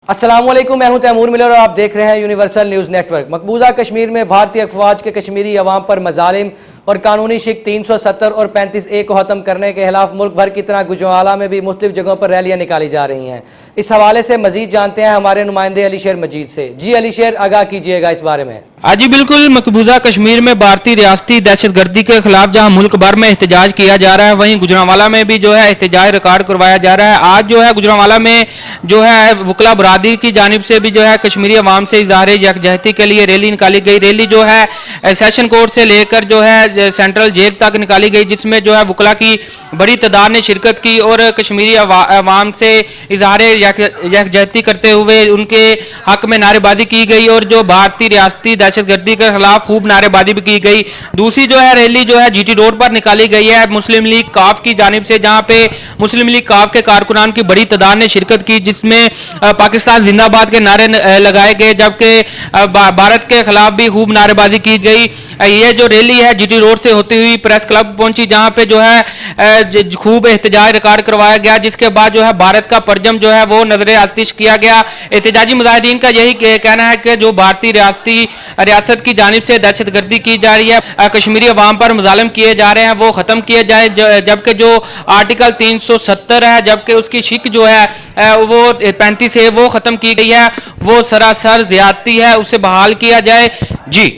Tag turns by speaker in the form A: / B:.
A: अस्सलामुअलैकुम, मैं हूं तैमूर मिलर और आप देख रहे हैं यूनिवर्सल न्यूज़ नेटवर्क। मकबूजा कश्मीर में भारतीय अफवाज के कश्मीरी अवाम पर मजालिम और कानूनी शिक 370 और 35A को ख़त्म करने के खिलाफ मुल्क भर की तरह गुजरावाला में भी मुख्तलिफ जगहों पर रैलियां निकाली जा रही हैं। इस हवाले से मजीद जानते हैं हमारे नुमाइंदे अली शेर मजीद से। जी अली शेर, आगाह कीजिएगा इस बारे में।
B: जी बिल्कुल, मकबूजा कश्मीर में भारतीय रियासती दहशतगर्दी के खिलाफ जहां मुल्क भर में एहतजाज किया जा रहा है, वहीं गुजरांवाला में भी जो है एहतजाज रिकॉर्ड करवाया जा रहा है। आज जो है गुजरांवाला में जो है वकला बरादरी की जानिब से भी जो है कश्मीरी अवाम से इजहार यकजहती के लिए रैली निकाली गई। रैली जो है सेशन कोर्ट से लेकर जो है सेंट्रल जेल तक निकाली गई, जिसमें जो है वकला की बड़ी तादाद ने शिरकत की और कश्मीरी अवाम से इजहार यकजहती करते हुए उनके हक में नारेबाजी की गई और जो भारतीय रियासती दहशतगर्दी के खिलाफ खूब नारेबाजी भी की गई। दूसरी जो है रैली जो है जीटी रोड पर निकाली गई है मुस्लिम लीग काफ की जानिब से, जहां पे मुस्लिम लीग काफ के कारकुनान की बड़ी तादाद ने शिरकत की, जिसमें पाकिस्तान जिंदाबाद के नारे लगाए गए, जबकि भारत के खिलाफ भी खूब नारेबाजी की गई। ये जो रैली है जीटी रोड से होती हुई प्रेस क्लब पहुंची, जहां पे जो है खूब एहतजाज रिकॉर्ड करवाया गया, जिसके बाद जो है भारत का परचम जो है वो नजर आतिश किया गया। एहतजाजी मुजाहिदीन का यही कहना है कि जो भारतीय रियासत की जानिब से दहशतगर्दी की जा रही है, कश्मीरी अवाम पर मुजालिम किए जा रहे हैं, वो ख़त्म किए जाए। जबकि जो आर्टिकल 370 है, जबकि उसकी शिक जो है वो 35 है, वो ख़त्म की गई है, वो सरासर ज़्यादती है, उसे बहाल किया जाए। जी।